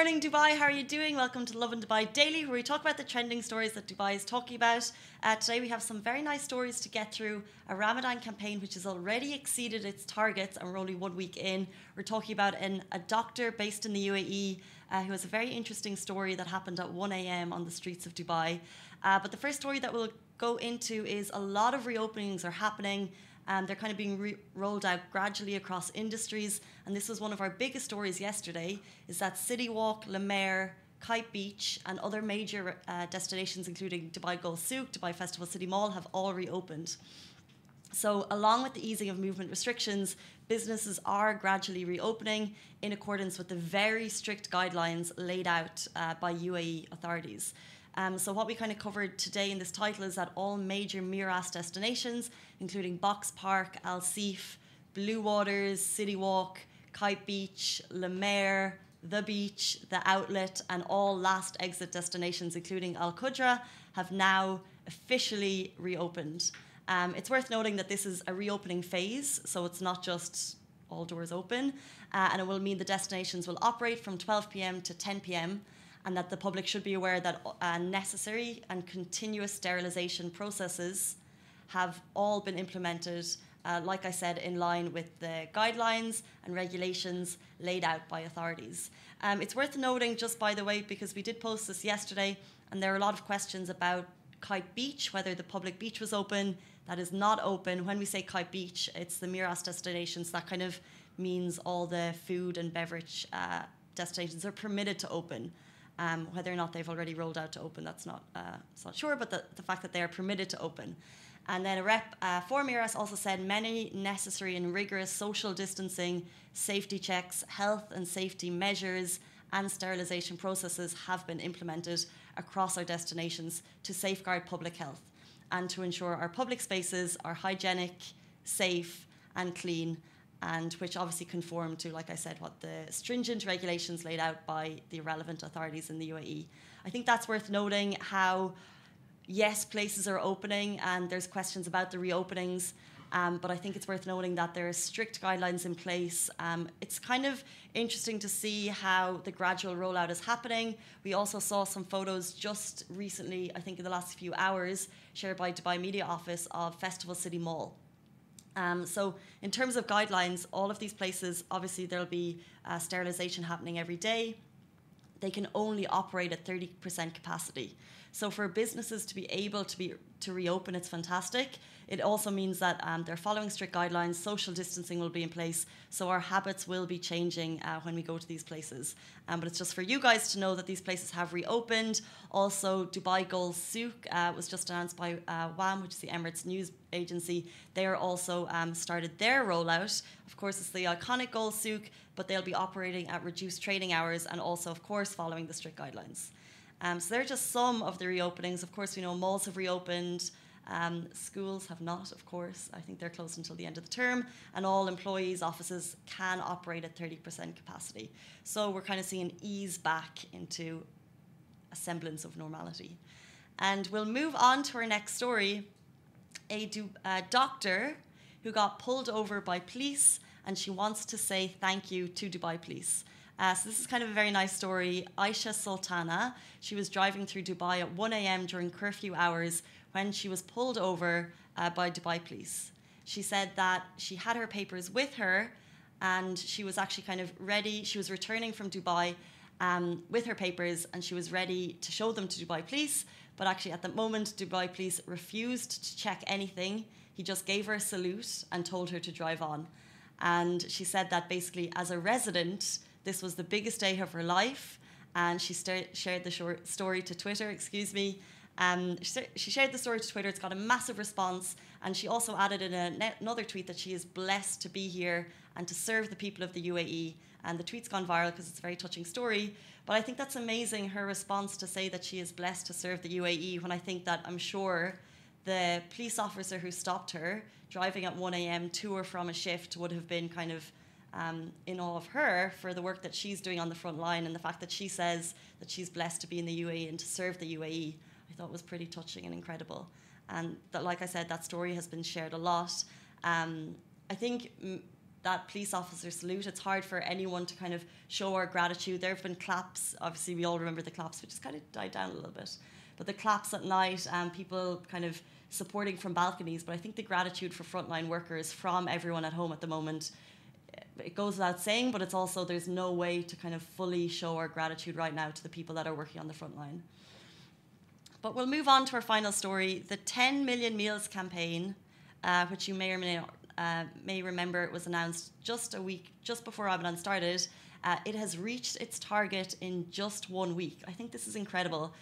morning, Dubai. How are you doing? Welcome to Love in Dubai Daily, where we talk about the trending stories that Dubai is talking about. Today we have some very nice stories to get through. A Ramadan campaign which has already exceeded its targets, and we're only 1 week in. We're talking about a doctor based in the UAE who has a very interesting story that happened at 1 a.m. on the streets of Dubai. But the first story that we'll go into is a lot of reopenings are happening. They're kind of being rolled out gradually across industries. And this was one of our biggest stories yesterday, is that City Walk, Le Maire, Kite Beach and other major destinations, including Dubai Gold Souk, Dubai Festival City Mall, have all reopened. So along with the easing of movement restrictions, businesses are gradually reopening in accordance with the very strict guidelines laid out by UAE authorities. So what we kind of covered today in this title is that all major Miras destinations, including Box Park, Al Seef, Blue Waters, City Walk, Kite Beach, Le Maire, The Beach, The Outlet, and all last exit destinations, including Al Qudra, have now officially reopened. It's worth noting that this is a reopening phase, so it's not just all doors open, and it will mean the destinations will operate from 12 p.m. to 10 p.m. and that the public should be aware that necessary and continuous sterilisation processes have all been implemented, like I said, in line with the guidelines and regulations laid out by authorities. It's worth noting, just by the way, because we did post this yesterday, and there are a lot of questions about Kite Beach, whether the public beach was open. That is not open. When we say Kite Beach, it's the Miras destinations. That kind of means all the food and beverage destinations are permitted to open. Whether or not they've already rolled out to open, it's not sure, but the fact that they are permitted to open. And then a rep for Miras also said many necessary and rigorous social distancing, safety checks, health and safety measures and sterilisation processes have been implemented across our destinations to safeguard public health and to ensure our public spaces are hygienic, safe and clean, and which obviously conform to, like I said, what the stringent regulations laid out by the relevant authorities in the UAE. I think that's worth noting how, yes, places are opening and there's questions about the reopenings, but I think it's worth noting that there are strict guidelines in place. It's kind of interesting to see how the gradual rollout is happening. We also saw some photos just recently, I think in the last few hours, shared by Dubai Media Office of Festival City Mall. So in terms of guidelines, all of these places, obviously there'll be sterilisation happening every day. They can only operate at 30% capacity. So for businesses to be able to reopen, it's fantastic. It also means that they're following strict guidelines, social distancing will be in place, so our habits will be changing when we go to these places. But it's just for you guys to know that these places have reopened. Also, Dubai Gold Souk was just announced by WAM, which is the Emirates news agency. They are also started their rollout. Of course, it's the iconic Gold Souk, but they'll be operating at reduced trading hours and also, of course, following the strict guidelines. So they're just some of the reopenings. Of course, we know malls have reopened. Schools have not, of course. I think they're closed until the end of the term. And all employees' offices can operate at 30% capacity. So we're kind of seeing ease back into a semblance of normality. And we'll move on to our next story. A doctor who got pulled over by police, and she wants to say thank you to Dubai police. So this is kind of a very nice story. Aisha Sultana, she was driving through Dubai at 1 a.m. during curfew hours when she was pulled over by Dubai police. She said that she had her papers with her and she was actually kind of ready. She was returning from Dubai with her papers and she was ready to show them to Dubai police. But actually at the moment, Dubai police refused to check anything. He just gave her a salute and told her to drive on. And she said that basically as a resident, this was the biggest day of her life, and she shared the story to Twitter, She shared the story to Twitter. It's got a massive response, and she also added in another tweet that she is blessed to be here and to serve the people of the UAE. And the tweet's gone viral because it's a very touching story. But I think that's amazing, her response to say that she is blessed to serve the UAE, when I think that I'm sure the police officer who stopped her driving at 1 a.m. to or from a shift would have been kind of in awe of her for the work that she's doing on the front line, and the fact that she says that she's blessed to be in the UAE and to serve the UAE, I thought was pretty touching and incredible. And that, like I said, that story has been shared a lot. I think that police officer salute. It's hard for anyone to kind of show our gratitude. There have been claps. Obviously, we all remember the claps, which has kind of died down a little bit. But the claps at night and people kind of supporting from balconies. But I think the gratitude for frontline workers from everyone at home at the moment, it goes without saying, but it's also, there's no way to kind of fully show our gratitude right now to the people that are working on the front line. But we'll move on to our final story. The 10 Million Meals campaign, which you may or may remember, it was announced just before Ramadan started. It has reached its target in just 1 week. I think this is incredible.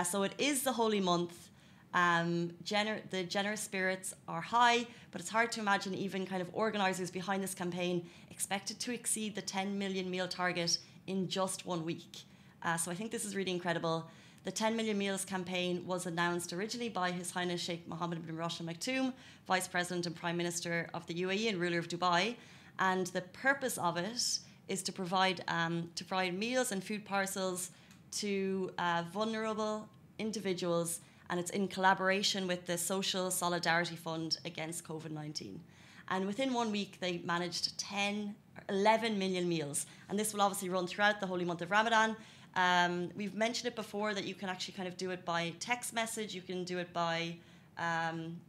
So it is the holy month. The generous spirits are high, but it's hard to imagine even kind of organisers behind this campaign expected to exceed the 10 million meal target in just 1 week. So I think this is really incredible. The 10 Million Meals campaign was announced originally by His Highness Sheikh Mohammed bin Rashid Al Maktoum, Vice President and Prime Minister of the UAE and ruler of Dubai. And the purpose of it is to provide meals and food parcels to vulnerable individuals, and it's in collaboration with the Social Solidarity Fund against COVID-19. And within 1 week, they managed 11 million meals. And this will obviously run throughout the holy month of Ramadan. We've mentioned it before that you can actually kind of do it by text message, you can do it by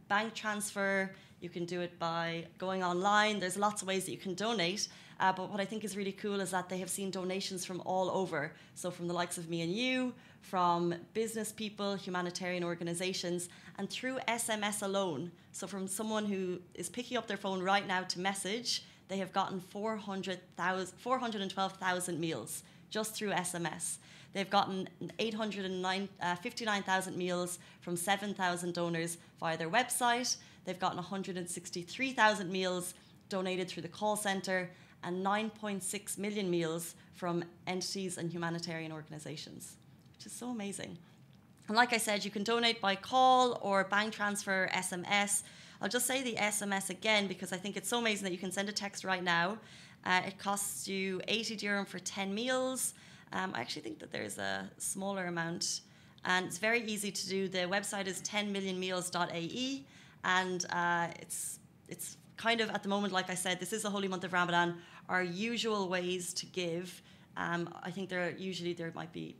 bank transfer, you can do it by going online. There's lots of ways that you can donate. But what I think is really cool is that they have seen donations from all over. So from the likes of me and you, from business people, humanitarian organizations, and through SMS alone. So from someone who is picking up their phone right now to message, they have gotten 412,000 meals just through SMS. They've gotten 59,000 meals from 7,000 donors via their website. They've gotten 163,000 meals donated through the call center, and 9.6 million meals from entities and humanitarian organizations, which is so amazing. And like I said, you can donate by call or bank transfer, SMS. I'll just say the SMS again because I think it's so amazing that you can send a text right now. It costs you 80 dirham for 10 meals. I actually think that there's a smaller amount, and it's very easy to do. The website is 10millionmeals.ae, and it's kind of, at the moment, like I said, this is the holy month of Ramadan. Our usual ways to give, I think there might be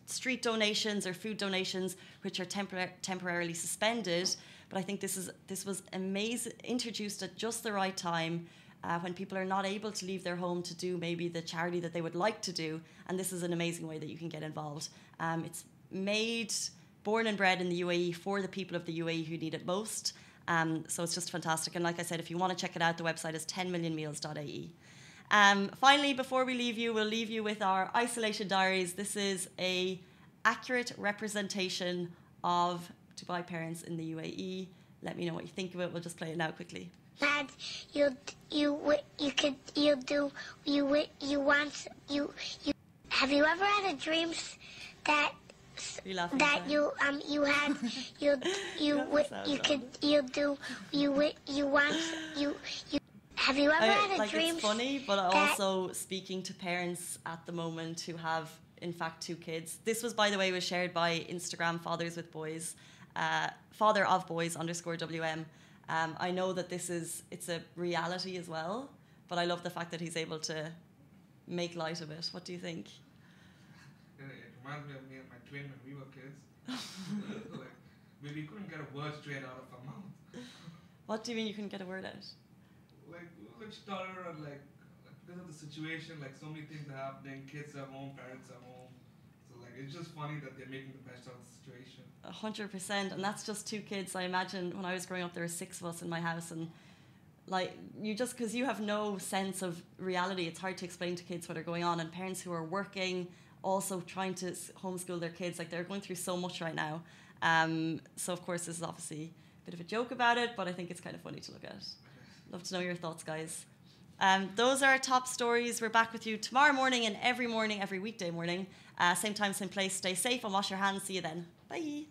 street donations or food donations, which are temporarily suspended. But I think this was amazing, introduced at just the right time, when people are not able to leave their home to do maybe the charity that they would like to do. And this is an amazing way that you can get involved. It's born and bred in the UAE for the people of the UAE who need it most. So it's just fantastic. And like I said, if you want to check it out, the website is 10millionmeals.ae. Finally, before we leave you, we'll leave you with our isolation diaries. This is a accurate representation of Dubai parents in the UAE. Let me know what you think of it. We'll just play it now quickly. Dad, have you ever had a dream that have you ever had a dream? It's funny, but also speaking to parents at the moment who have, in fact, 2 kids. This was, by the way, was shared by Instagram Fathers with Boys, Father of Boys _WM. I know that it's a reality as well, but I love the fact that he's able to make light of it. What do you think? It reminds me of me and my twin when we were kids. Like, we couldn't get a word straight out of our mouth. What do you mean you couldn't get a word out? Like, we were stutter and like because of the situation, like so many things are happening. Kids are home, parents are home. So like it's just funny that they're making the best out of the situation. 100%, and that's just 2 kids. I imagine when I was growing up, there were 6 of us in my house, and like because you have no sense of reality, it's hard to explain to kids what are going on. And parents who are working, also trying to homeschool their kids, like they're going through so much right now. So of course, this is obviously a bit of a joke about it, but I think it's kind of funny to look at. Love to know your thoughts, guys. Those are our top stories. We're back with you tomorrow morning and every weekday morning. Same time, same place. Stay safe and wash your hands. See you then. Bye.